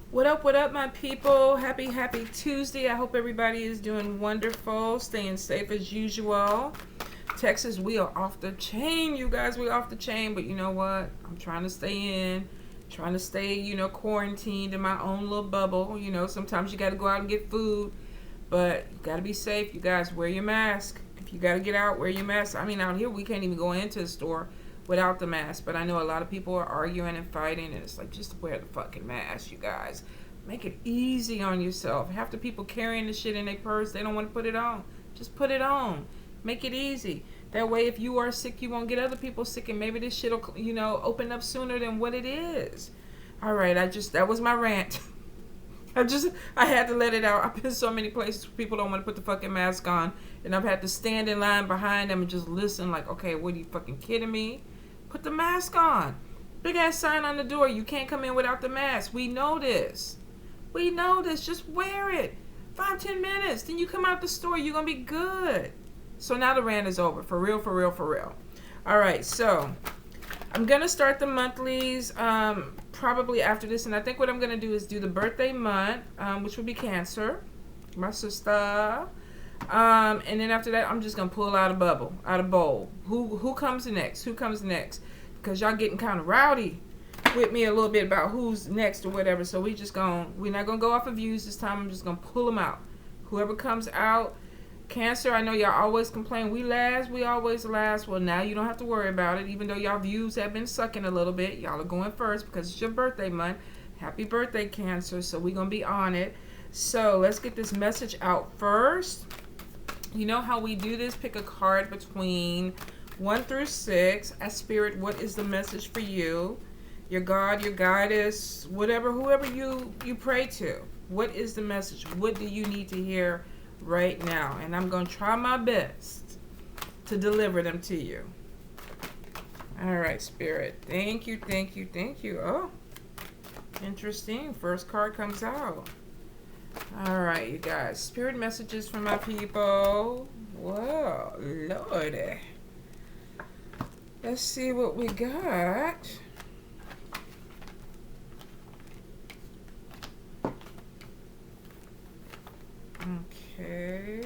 What up, my people? Happy Tuesday. I hope everybody is doing wonderful, staying safe as usual. Texas, we are off the chain, you guys. We're off the chain, but you know what? I'm trying to stay in, trying to stay, quarantined in my own little bubble. Sometimes you got to go out and get food, but you got to be safe, you guys. Wear your mask. If you got to get out, wear your mask. I mean, out here, we can't even go into the store without the mask. But I know a lot of people are arguing and fighting, and it's like, just wear the fucking mask, you guys. Make it easy on yourself. Half the people carrying the shit in their purse, they don't want to put it on. Just put it on. Make it easy. That way, if you are sick, you won't get other people sick, and maybe this shit will, open up sooner than what it is. All right, that was my rant. I had to let it out. I've been so many places where people don't want to put the fucking mask on, and I've had to stand in line behind them and just listen like, okay, what are you fucking kidding me? Put the mask on. Big ass sign on the door. You can't come in without the mask. We know this. We know this. Just wear it. 5-10 minutes. Then you come out the store. You're going to be good. So now the rant is over. For real, for real, for real. All right. So I'm going to start the monthlies probably after this. And I think what I'm going to do is do the birthday month, which would be Cancer. My sister. And then after that, I'm just going to pull out a bowl. Who comes next? Who comes next? Because y'all getting kind of rowdy with me a little bit about who's next or whatever. So we're not gonna go off of views this time. I'm just gonna pull them out. Whoever comes out. Cancer, I know y'all always complain we always last. Well, now you don't have to worry about it. Even though y'all views have been sucking a little bit, y'all are going first because it's your birthday month. Happy birthday, Cancer. So we're gonna be on it. So let's get this message out first. You know how we do this. Pick a card between 1 through 6. As Spirit, what is the message for you? Your God, your goddess, whoever you pray to. What is the message? What do you need to hear right now? And I'm going to try my best to deliver them to you. All right, Spirit. Thank you, thank you, thank you. Oh, interesting. First card comes out. All right, you guys. Spirit messages from my people. Whoa, Lordy. Let's see what we got. Okay.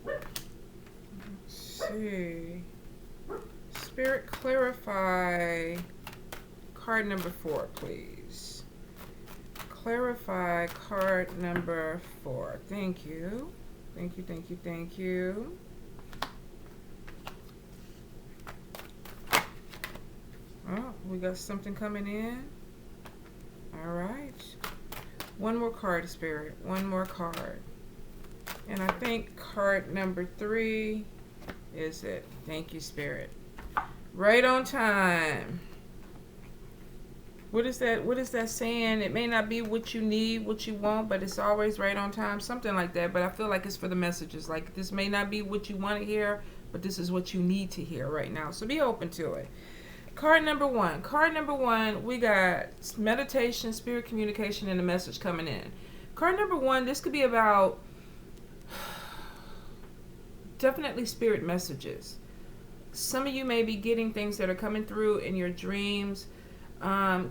Let's see. Spirit, clarify card number 4, please. Clarify card number 4. Thank you. Thank you, thank you, thank you. Oh, we got something coming in. All right. One more card, Spirit. One more card. And I think card number 3 is it. Thank you, Spirit. Right on time. What is that saying? It may not be what you need, what you want, but it's always right on time. Something like that. But I feel like it's for the messages. Like, this may not be what you want to hear, but this is what you need to hear right now. So be open to it. Card number 1. Card number 1, we got meditation, spirit communication, and a message coming in. Card number 1, this could be about definitely spirit messages. Some of you may be getting things that are coming through in your dreams.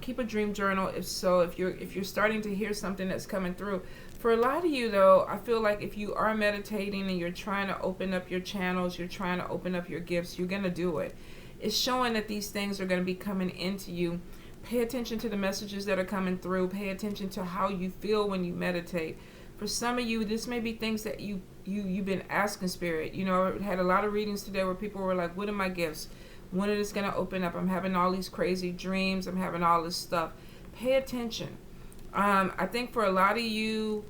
Keep a dream journal if you're starting to hear something that's coming through. For a lot of you, though, I feel like if you are meditating and you're trying to open up your channels, you're trying to open up your gifts, you're going to do it. It's showing that these things are going to be coming into you. Pay attention to the messages that are coming through. Pay attention to how you feel when you meditate. For some of you, this may be things that you've been asking Spirit. I had a lot of readings today where people were like, what are my gifts? When is it going to open up? I'm having all these crazy dreams. I'm having all this stuff. Pay attention. I think for a lot of you,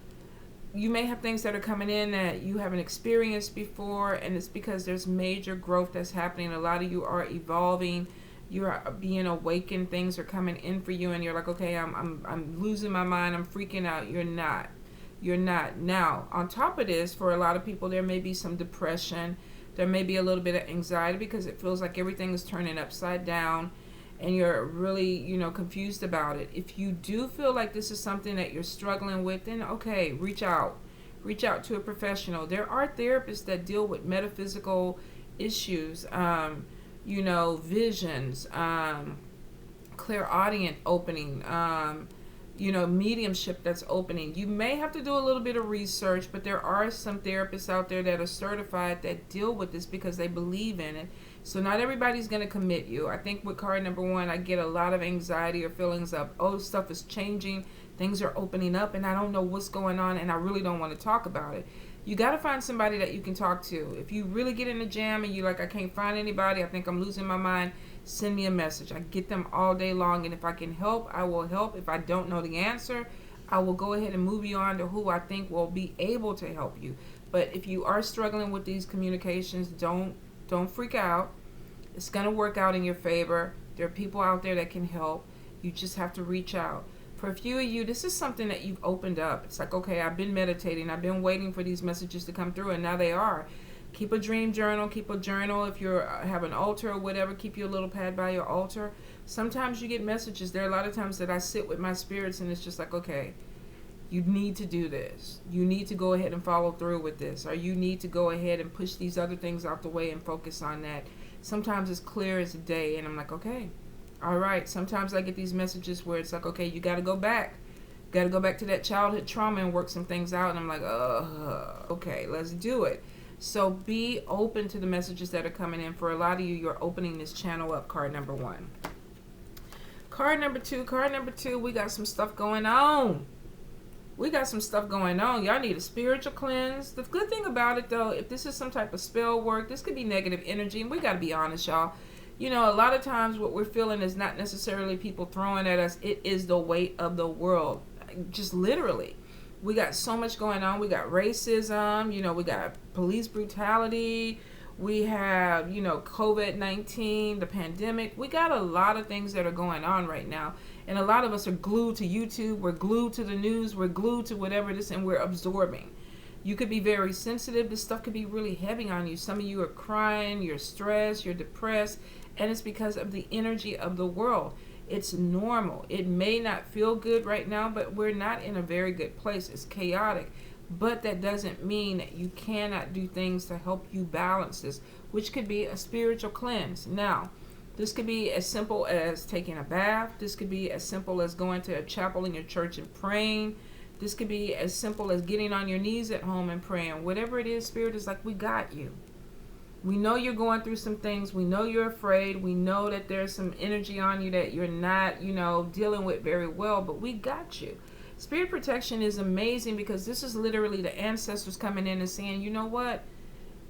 you may have things that are coming in that you haven't experienced before, and it's because there's major growth that's happening. A lot of you are evolving. You are being awakened. Things are coming in for you, and you're like, okay, I'm losing my mind. I'm freaking out. You're not. You're not. Now, on top of this, for a lot of people, there may be some depression. There may be a little bit of anxiety because it feels like everything is turning upside down and you're really, confused about it. If you do feel like this is something that you're struggling with, then okay, reach out. Reach out to a professional. There are therapists that deal with metaphysical issues. visions, clairaudient opening, mediumship that's opening. You may have to do a little bit of research, but there are some therapists out there that are certified that deal with this because they believe in it. So not everybody's going to commit you. I think with card number 1, I get a lot of anxiety or feelings of, oh, stuff is changing, things are opening up, and I don't know what's going on, and I really don't want to talk about it. You got to find somebody that you can talk to. If you really get in a jam and you're like, I can't find anybody, I think I'm losing my mind, send me a message. I get them all day long, and if I can help, I will help. If I don't know the answer, I will go ahead and move you on to who I think will be able to help you. But if you are struggling with these communications, don't freak out. It's going to work out in your favor. There are people out there that can help. You just have to reach out. For a few of you, this is something that you've opened up. It's like, okay, I've been meditating. I've been waiting for these messages to come through, and now they are. Keep a dream journal. Keep a journal. If you have an altar or whatever, keep your little pad by your altar. Sometimes you get messages. There are a lot of times that I sit with my spirits, and it's just like, okay, you need to do this. You need to go ahead and follow through with this. Or you need to go ahead and push these other things out the way and focus on that. Sometimes it's clear as a day, and I'm like, okay, all right. Sometimes I get these messages where it's like, okay, you got to go back. Got to go back to that childhood trauma and work some things out. And I'm like, okay, let's do it. So be open to the messages that are coming in. For a lot of you, you're opening this channel up, card number 1. Card number 2, we got some stuff going on. Y'all need a spiritual cleanse. The good thing about it, though, if this is some type of spell work, this could be negative energy. And we got to be honest, y'all. A lot of times what we're feeling is not necessarily people throwing at us. It is the weight of the world. Just literally. We got so much going on. We got racism. We got police brutality. We have, COVID-19, the pandemic. We got a lot of things that are going on right now. And a lot of us are glued to YouTube. We're glued to the news. We're glued to whatever it is, and we're absorbing. You could be very sensitive. This stuff could be really heavy on you. Some of you are crying. You're stressed. You're depressed. And it's because of the energy of the world. It's normal. It may not feel good right now, but we're not in a very good place. It's chaotic. But that doesn't mean that you cannot do things to help you balance this, which could be a spiritual cleanse. Now, this could be as simple as taking a bath. This could be as simple as going to a chapel in your church and praying. This could be as simple as getting on your knees at home and praying. Whatever it is, Spirit is like, we got you. We know you're going through some things. We know you're afraid. We know that there's some energy on you that you're not, dealing with very well, but we got you. Spirit protection is amazing because this is literally the ancestors coming in and saying, you know what?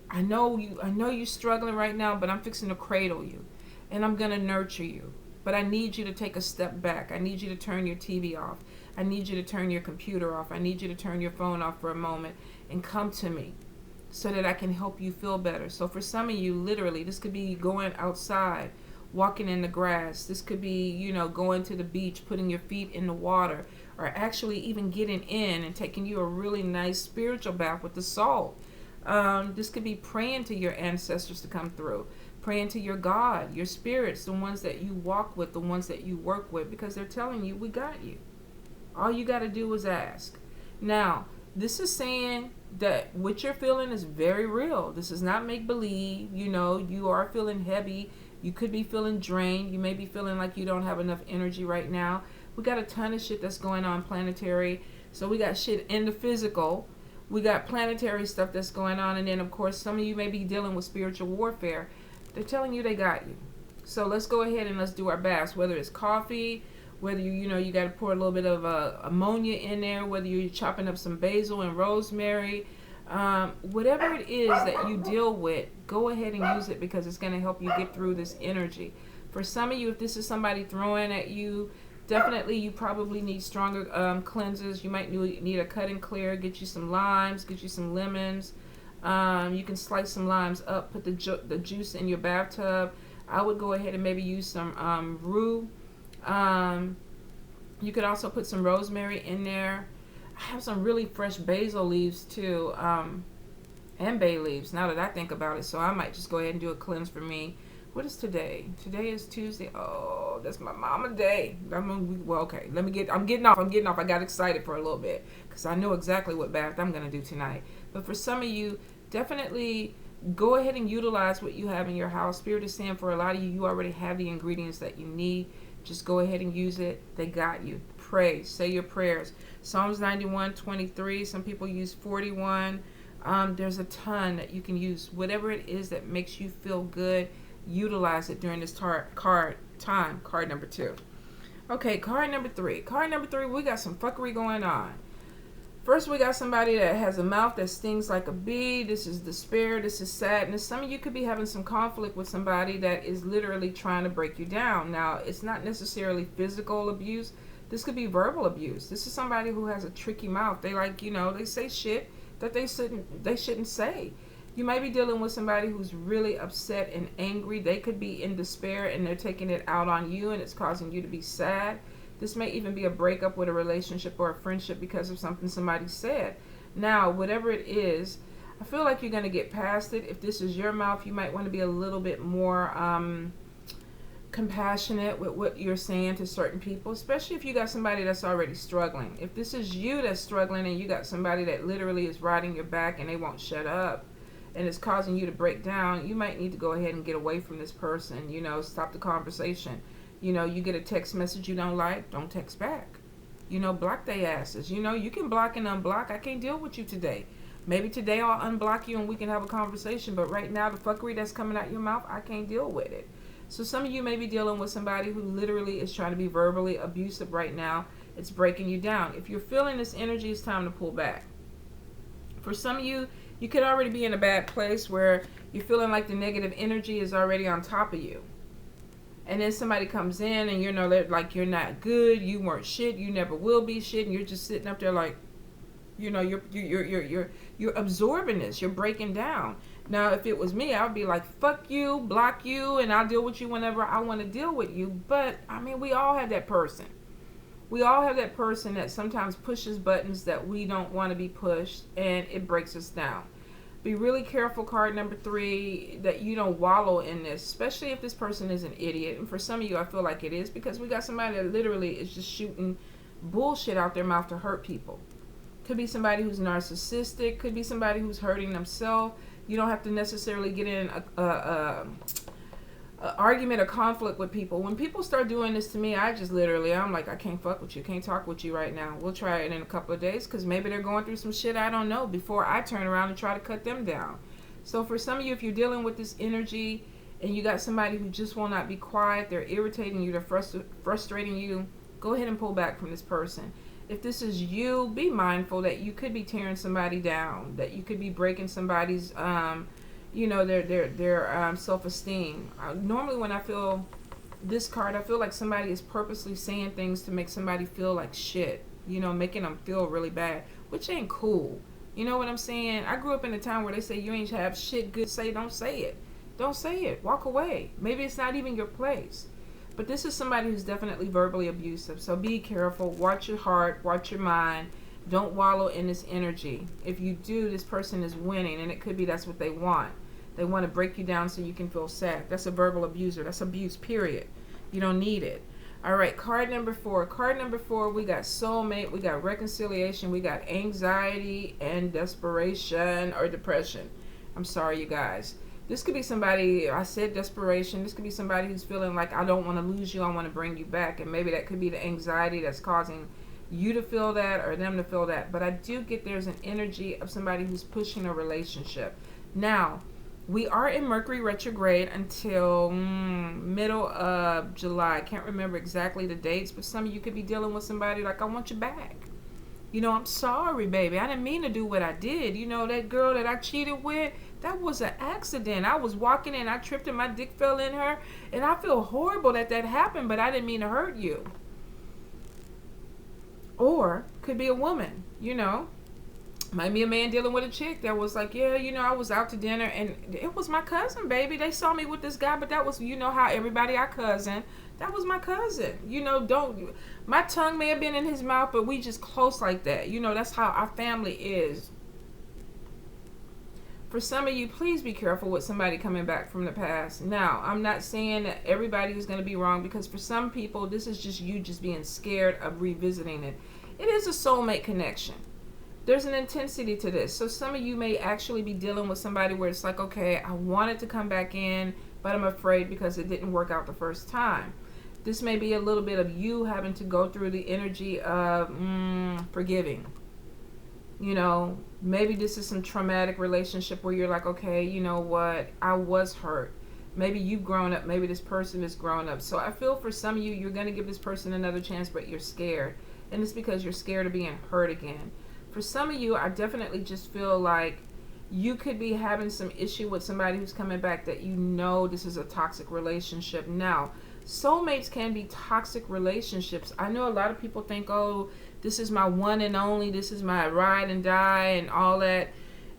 I know you're struggling right now, but I'm fixing to cradle you and I'm going to nurture you. But I need you to take a step back. I need you to turn your TV off. I need you to turn your computer off. I need you to turn your phone off for a moment and come to me so that I can help you feel better. So for some of you, literally, this could be going outside, walking in the grass. This could be, going to the beach, putting your feet in the water, or actually even getting in and taking you a really nice spiritual bath with the salt. This could be praying to your ancestors to come through, praying to your God, your spirits, the ones that you walk with, the ones that you work with, because they're telling you, we got you. All you got to do is ask. Now, this is saying that what you're feeling is very real. This is not make-believe. You are feeling heavy. You could be feeling drained. You may be feeling like you don't have enough energy right now. We got a ton of shit that's going on planetary. So we got shit in the physical. We got planetary stuff that's going on. And then, of course, some of you may be dealing with spiritual warfare. They're telling you they got you. So let's go ahead and let's do our best. Whether it's coffee, whether you got to pour a little bit of ammonia in there, whether you're chopping up some basil and rosemary, whatever it is that you deal with, go ahead and use it because it's going to help you get through this energy. For some of you, if this is somebody throwing at you, definitely you probably need stronger cleansers. You might need a cut and clear. Get you some limes, get you some lemons. You can slice some limes up, put the juice in your bathtub. I would go ahead and maybe use some rue. You could also put some rosemary in there. I have some really fresh basil leaves too, and bay leaves now that I think about it. So I might just go ahead and do a cleanse for me. What is today? Today is Tuesday. Oh, that's my mama day. Okay. I'm getting off. I got excited for a little bit because I know exactly what bath I'm going to do tonight. But for some of you, definitely Go ahead and utilize what you have in your house. Spirit is saying for a lot of you, you already have the ingredients that you need. Just go ahead and use it. They got you. Pray. Say your prayers. Psalms 91:23. Some people use 41. There's a ton that you can use. Whatever it is that makes you feel good, utilize it during this card number 2. Okay, card number 3. Card number 3, we got some fuckery going on. First, we got somebody that has a mouth that stings like a bee. This is despair. This is sadness. Some of you could be having some conflict with somebody that is literally trying to break you down. Now, it's not necessarily physical abuse. This could be verbal abuse. This is somebody who has a tricky mouth. They they say shit that they shouldn't say. You might be dealing with somebody who's really upset and angry. They could be in despair and they're taking it out on you and it's causing you to be sad. This may even be a breakup with a relationship or a friendship because of something somebody said. Now, whatever it is, I feel like you're going to get past it. If this is your mouth, you might want to be a little bit more compassionate with what you're saying to certain people, especially if you got somebody that's already struggling. If this is you that's struggling and you got somebody that literally is riding your back and they won't shut up and it's causing you to break down, you might need to go ahead and get away from this person. Stop the conversation. You get a text message you don't like, don't text back. Block they asses. You can block and unblock. I can't deal with you today. Maybe today I'll unblock you and we can have a conversation, but right now the fuckery that's coming out your mouth, I can't deal with it. So some of you may be dealing with somebody who literally is trying to be verbally abusive right now. It's breaking you down. If you're feeling this energy, it's time to pull back. For some of you, you could already be in a bad place where you're feeling like the negative energy is already on top of you. And then somebody comes in and they're like, you're not good, you weren't shit, you never will be shit, and you're just sitting up there like, you're absorbing this, you're breaking down. Now, if it was me, I would be like, fuck you, block you, and I'll deal with you whenever I want to deal with you. But we all have that person. We all have that person that sometimes pushes buttons that we don't want to be pushed, and it breaks us down. Be really careful, card number 3, that you don't wallow in this, especially if this person is an idiot. And for some of you, I feel like it is, because we got somebody that literally is just shooting bullshit out their mouth to hurt people. Could be somebody who's narcissistic, could be somebody who's hurting themselves. You don't have to necessarily get in a argument or conflict with people. When people start doing this to me, I'm like, I can't fuck with you, can't talk with you right now. We'll try it in a couple of days, because maybe they're going through some shit I don't know, before I turn around and try to cut them down. So for some of you, if you're dealing with this energy and you got somebody who just will not be quiet, they're irritating you, they're frustrating you, go ahead and pull back from this person. If this is you, be mindful that you could be tearing somebody down, that you could be breaking somebody's their self-esteem. Normally when I feel this card, I feel like somebody is purposely saying things to make somebody feel like shit, making them feel really bad, which ain't cool. You know what I'm saying? I grew up in a town where they say you ain't have shit good to say, don't say it. Don't say it. Walk away. Maybe it's not even your place. But this is somebody who's definitely verbally abusive. So be careful. Watch your heart. Watch your mind. Don't wallow in this energy. If you do, this person is winning, and it could be that's what they want. They want to break you down so you can feel sad. That's a verbal abuser. That's abuse, period. You don't need it. All right, card number 4. Card number 4, we got soulmate, we got reconciliation, we got anxiety and desperation or depression. I'm sorry, you guys. This could be somebody, I said desperation. This could be somebody who's feeling like, I don't want to lose you, I want to bring you back. And maybe that could be the anxiety that's causing you to feel that or them to feel that. But I do get there's an energy of somebody who's pushing a relationship. Now, we are in Mercury retrograde until middle of July. I can't remember exactly the dates, but some of you could be dealing with somebody like, I want you back. I'm sorry, baby. I didn't mean to do what I did. That girl that I cheated with, that was an accident. I was walking and I tripped and my dick fell in her. And I feel horrible that happened, but I didn't mean to hurt you. Or could be a woman, Might be a man dealing with a chick that was like, yeah, I was out to dinner and it was my cousin, baby. They saw me with this guy, but that was, how everybody our cousin. That was my cousin. My tongue may have been in his mouth, but we just close like that. That's how our family is. For some of you, please be careful with somebody coming back from the past. Now, I'm not saying that everybody is going to be wrong, because for some people, this is just you just being scared of revisiting it. It is a soulmate connection. there's an intensity to this. So some of you may actually be dealing with somebody where it's like, okay, I wanted to come back in, but I'm afraid because it didn't work out the first time. This may be a little bit of you having to go through the energy of forgiving. You know, maybe this is some traumatic relationship where you're like, okay, you know what, I was hurt. Maybe you've grown up, maybe this person has grown up. So I feel for some of you, you're going to give this person another chance, but you're scared. And it's because you're scared of being hurt again. For some of you, I definitely just feel like you could be having some issue with somebody who's coming back that you know this is a toxic relationship. Now, soulmates can be toxic relationships. I know a lot of people think, oh, this is my one and only, this is my ride and die and all that.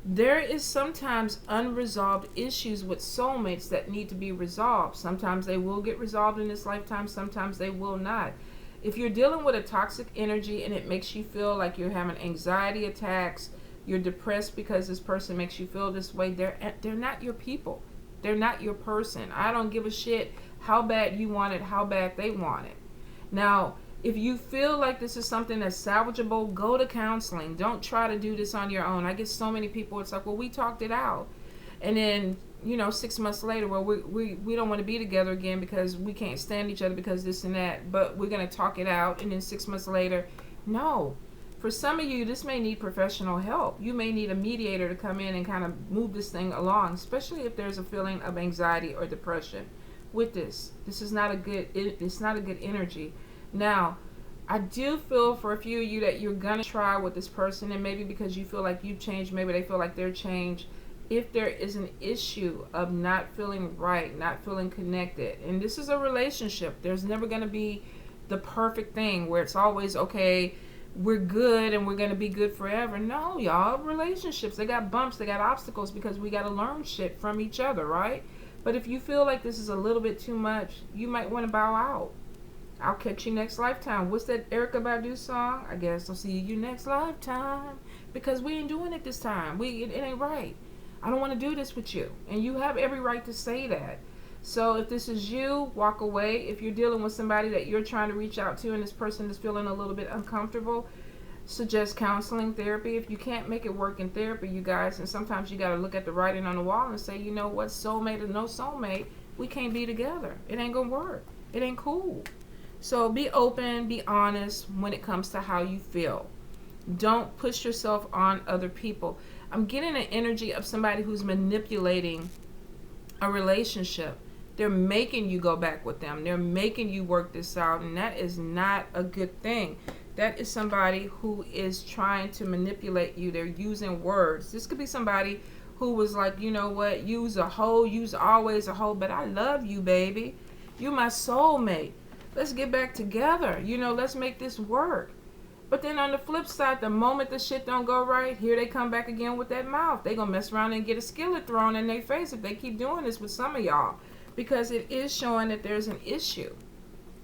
There is sometimes unresolved issues with soulmates that need to be resolved. Sometimes they will get resolved in this lifetime, sometimes they will not. If you're dealing with a toxic energy and it makes you feel like you're having anxiety attacks, you're depressed because this person makes you feel this way, they're not your people. They're not your person. I don't give a shit how bad you want it, how bad they want it. Now, if you feel like this is something that's salvageable, go to counseling. Don't try to do this on your own. I get so many people, it's like, well, we talked it out. And then, 6 months later, well, we don't want to be together again because we can't stand each other because this and that. But we're going to talk it out. And then 6 months later, no. For some of you, this may need professional help. You may need a mediator to come in and kind of move this thing along, especially if there's a feeling of anxiety or depression with this. This is not a good, it's not a good energy. Now, I do feel for a few of you that you're going to try with this person, and maybe because you feel like you've changed, maybe they feel like they're changed. If there is an issue of not feeling right, not feeling connected, and this is a relationship, there's never going to be the perfect thing where it's always, okay, we're good and we're going to be good forever. No, y'all, relationships, they got bumps, they got obstacles because we got to learn shit from each other, right? But if you feel like this is a little bit too much, you might want to bow out. I'll catch you next lifetime. What's that Erykah Badu song? I guess I'll see you next lifetime. Because we ain't doing it this time. It ain't right. I don't want to do this with you. And you have every right to say that. So if this is you, walk away. If you're dealing with somebody that you're trying to reach out to and this person is feeling a little bit uncomfortable, suggest counseling, therapy. If you can't make it work in therapy, you guys, and sometimes you got to look at the writing on the wall and say, you know what, soulmate or no soulmate, we can't be together. It ain't going to work. It ain't cool. So be open, be honest when it comes to how you feel. Don't push yourself on other people. I'm getting an energy of somebody who's manipulating a relationship. They're making you go back with them. They're making you work this out, and that is not a good thing. That is somebody who is trying to manipulate you. They're using words. This could be somebody who was like, you know what, you's a hoe, you's always a hoe, but I love you, baby. You my soulmate. Let's get back together. Let's make this work. But then on the flip side, the moment the shit don't go right, here they come back again with that mouth. They gonna mess around and get a skillet thrown in their face if they keep doing this with some of y'all. Because it is showing that there's an issue.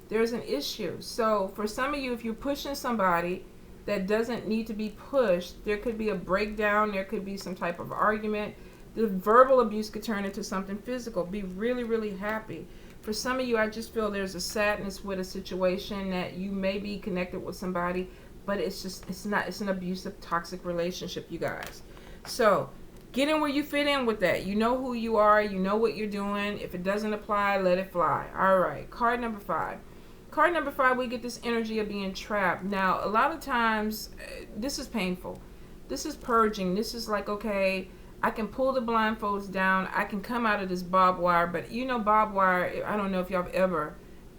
There's an issue. So for some of you, if you're pushing somebody that doesn't need to be pushed, there could be a breakdown. There could be some type of argument. The verbal abuse could turn into something physical. Be really, really happy. For some of you, I just feel there's a sadness with a situation that you may be connected with somebody, but it's an abusive, toxic relationship, you guys. So get in where you fit in with that. You know who you are. You know what you're doing. If it doesn't apply, let it fly. All right. Card number 5. Card number 5, we get this energy of being trapped. Now, a lot of times, this is painful. This is purging. This is like, okay, I can pull the blindfolds down. I can come out of this barbed wire. But barbed wire, I don't know if y'all have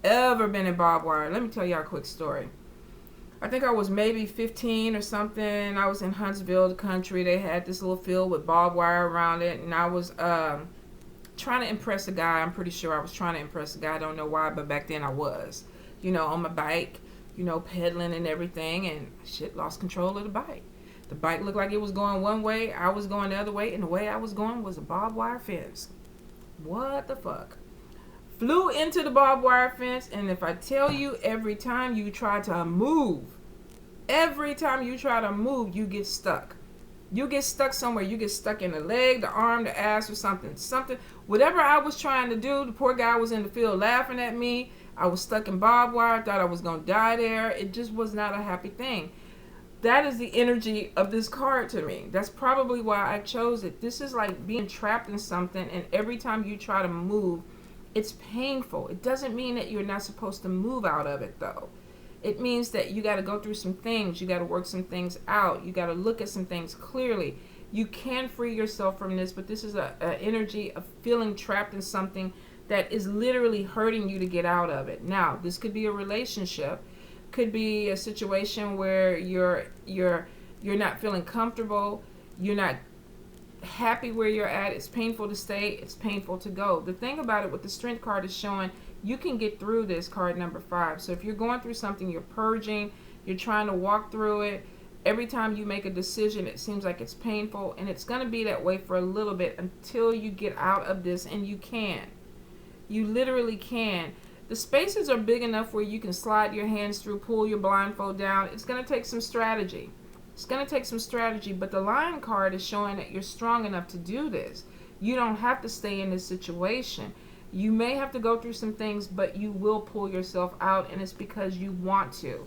ever been in barbed wire. Let me tell y'all a quick story. I think I was maybe 15 or something. I was in Huntsville, the country. They had this little field with barbed wire around it. And I was trying to impress a guy. I'm pretty sure I was trying to impress a guy. I don't know why, but back then I was. On my bike, pedaling and everything. And shit, lost control of the bike. The bike looked like it was going one way. I was going the other way. And the way I was going was a barbed wire fence. What the fuck? Flew into the barbed wire fence. And if I tell you, every time you try to move, you get stuck. You get stuck somewhere. You get stuck in the leg, the arm, the ass, or something. Whatever I was trying to do, the poor guy was in the field laughing at me. I was stuck in barbed wire. I thought I was going to die there. It just was not a happy thing. that is the energy of this card to me. That's probably why I chose it. This is like being trapped in something, and every time you try to move, it's painful. It doesn't mean that you're not supposed to move out of it, though. It means that you got to go through some things. You got to work some things out. You got to look at some things clearly. You can free yourself from this, but this is a energy of feeling trapped in something that is literally hurting you to get out of it. Now, this could be a relationship, could be a situation where you're not feeling comfortable, you're not happy where you're at. It's painful to stay, it's painful to go. The thing about it with the Strength card is showing you can get through this, card number 5. So if you're going through something, you're purging, you're trying to walk through it, every time you make a decision, it seems like it's painful, and it's going to be that way for a little bit until you get out of this, and you can. You literally can. The spaces are big enough where you can slide your hands through, pull your blindfold down. It's going to take some strategy. It's going to take some strategy, but the Lion card is showing that you're strong enough to do this. You don't have to stay in this situation. You may have to go through some things, but you will pull yourself out, and it's because you want to.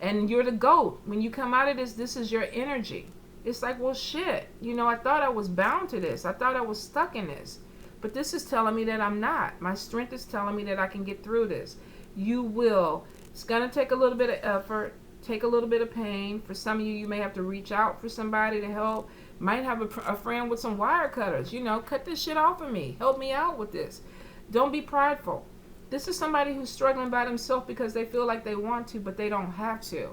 And you're the GOAT. When you come out of this, this is your energy. It's like, well, shit. You know, I thought I was bound to this. I thought I was stuck in this. But this is telling me that I'm not. My strength is telling me that I can get through this. You will. It's going to take a little bit of effort, take a little bit of pain. For some of you, you may have to reach out for somebody to help. Might have a friend with some wire cutters. You know, cut this shit off of me. Help me out with this. Don't be prideful. This is somebody who's struggling by themselves because they feel like they want to, but they don't have to.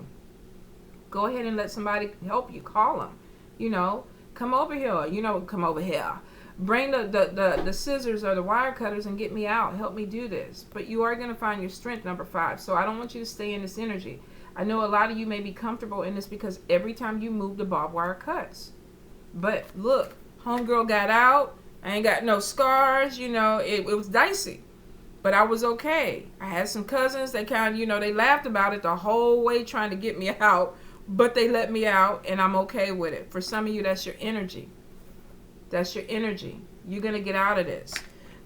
Go ahead and let somebody help you. Call them. You know, come over here. You know, come over here. Bring the scissors or the wire cutters and get me out. Help me do this. But you are going to find your strength, number 5. So I don't want you to stay in this energy. I know a lot of you may be comfortable in this because every time you move, the barbed wire cuts. But look, homegirl got out. I ain't got no scars. You know, it was dicey. But I was okay. I had some cousins. They kind of, you know, they laughed about it the whole way trying to get me out. But they let me out, and I'm okay with it. For some of you, that's your energy. That's your energy. You're going to get out of this.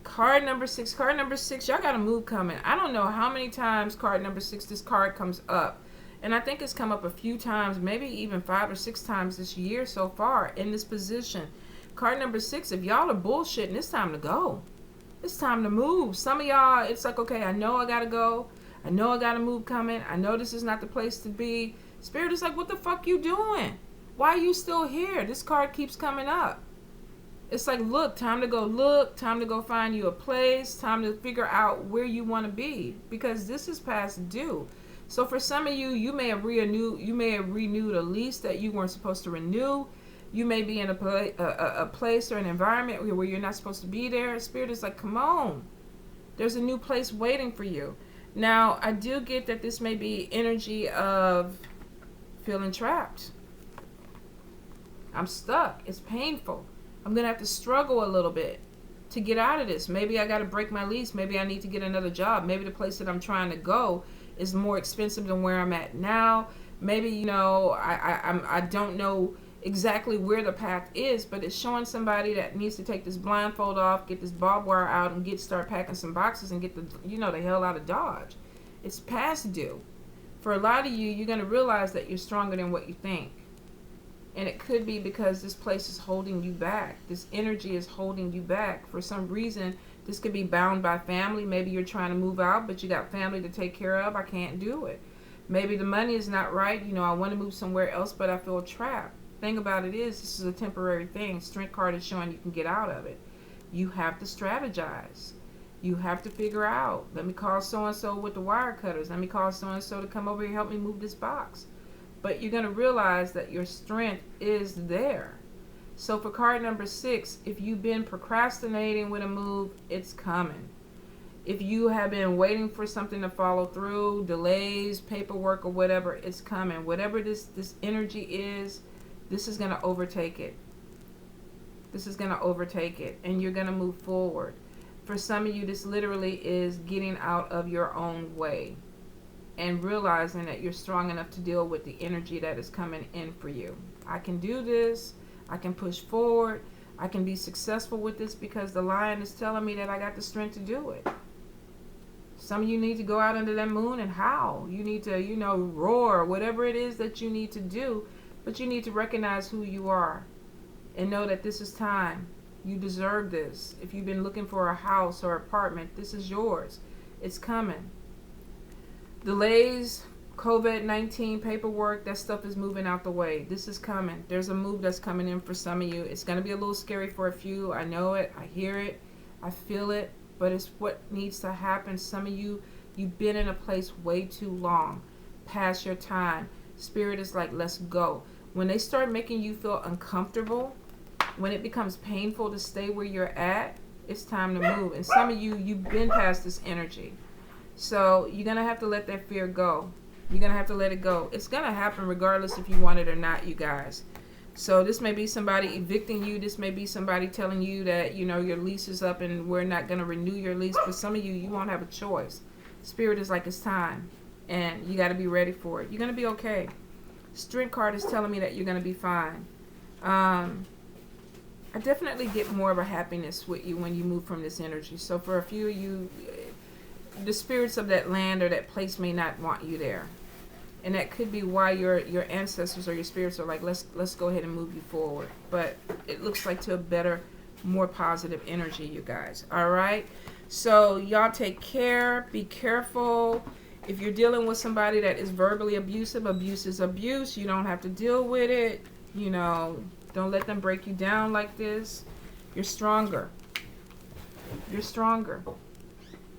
Card number 6. Card number 6, y'all got a move coming. I don't know how many times card number 6, this card comes up. And I think it's come up a few times, maybe even 5 or 6 times this year so far in this position. Card number 6, if y'all are bullshitting, it's time to go. It's time to move. Some of y'all, it's like, okay, I know I got to go. I know I got a move coming. I know this is not the place to be. Spirit is like, what the fuck you doing? Why are you still here? This card keeps coming up. It's like, look, time to go look. Time to go find you a place. Time to figure out where you want to be. Because this is past due. So for some of you, you may have renewed a lease that you weren't supposed to renew. You may be in a place or an environment where you're not supposed to be there. Spirit is like, come on. There's a new place waiting for you. Now, I do get that this may be energy of feeling trapped. I'm stuck. It's painful. I'm going to have to struggle a little bit to get out of this. Maybe I got to break my lease. Maybe I need to get another job. Maybe the place that I'm trying to go is more expensive than where I'm at now. Maybe, you know, I don't know exactly where the path is, but it's showing somebody that needs to take this blindfold off, get this barbed wire out, and start packing some boxes and get the hell out of Dodge. It's past due. For a lot of you, you're going to realize that you're stronger than what you think. And it could be because this place is holding you back. This energy is holding you back. For some reason, this could be bound by family. Maybe you're trying to move out, but you got family to take care of. I can't do it. Maybe the money is not right. You know, I want to move somewhere else, but I feel trapped. Thing about it is, this is a temporary thing. Strength card is showing you can get out of it. You have to strategize. You have to figure out, let me call so-and-so with the wire cutters. Let me call so-and-so to come over here and help me move this box. But you're going to realize that your strength is there. So for card number 6, if you've been procrastinating with a move, it's coming. If you have been waiting for something to follow through, delays, paperwork, or whatever, it's coming. Whatever this energy is, this is going to overtake it. This is going to overtake it, and you're going to move forward. For some of you, this literally is getting out of your own way and realizing that you're strong enough to deal with the energy that is coming in for you. I can do this. I can push forward. I can be successful with this because the Lion is telling me that I got the strength to do it. Some of you need to go out under that moon and howl. You need to, roar, whatever it is that you need to do. But you need to recognize who you are and know that this is time. You deserve this. If you've been looking for a house or apartment, this is yours. It's coming. Delays, COVID-19 paperwork, that stuff is moving out the way. This is coming. There's a move that's coming in for some of you. It's going to be a little scary for a few. I know it. I hear it. I feel it. But it's what needs to happen. Some of you, you've been in a place way too long, past your time. Spirit is like, let's go. When they start making you feel uncomfortable, when it becomes painful to stay where you're at, it's time to move. And some of you, you've been past this energy. So you're going to have to let that fear go. You're going to have to let it go. It's going to happen regardless if you want it or not, you guys. So this may be somebody evicting you. This may be somebody telling you that, your lease is up and we're not going to renew your lease. For some of you, you won't have a choice. Spirit is like, it's time. And you got to be ready for it. You're going to be okay. Strength card is telling me that you're going to be fine. I definitely get more of a happiness with you when you move from this energy. So for a few of you, the spirits of that land or that place may not want you there. And that could be why your ancestors or your spirits are like, let's go ahead and move you forward. But it looks like to a better, more positive energy, you guys. All right? So y'all take care. Be careful. If you're dealing with somebody that is verbally abusive, abuse is abuse. You don't have to deal with it. Don't let them break you down like this. You're stronger. You're stronger.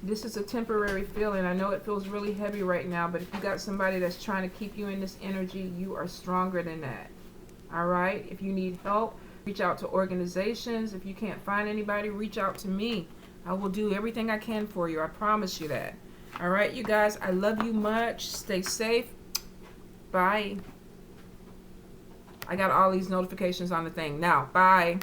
This is a temporary feeling. I know it feels really heavy right now, but if you got somebody that's trying to keep you in this energy, you are stronger than that. All right? If you need help, reach out to organizations. If you can't find anybody, reach out to me. I will do everything I can for you. I promise you that. All right, you guys, I love you much. Stay safe. Bye. I got all these notifications on the thing. Now, bye.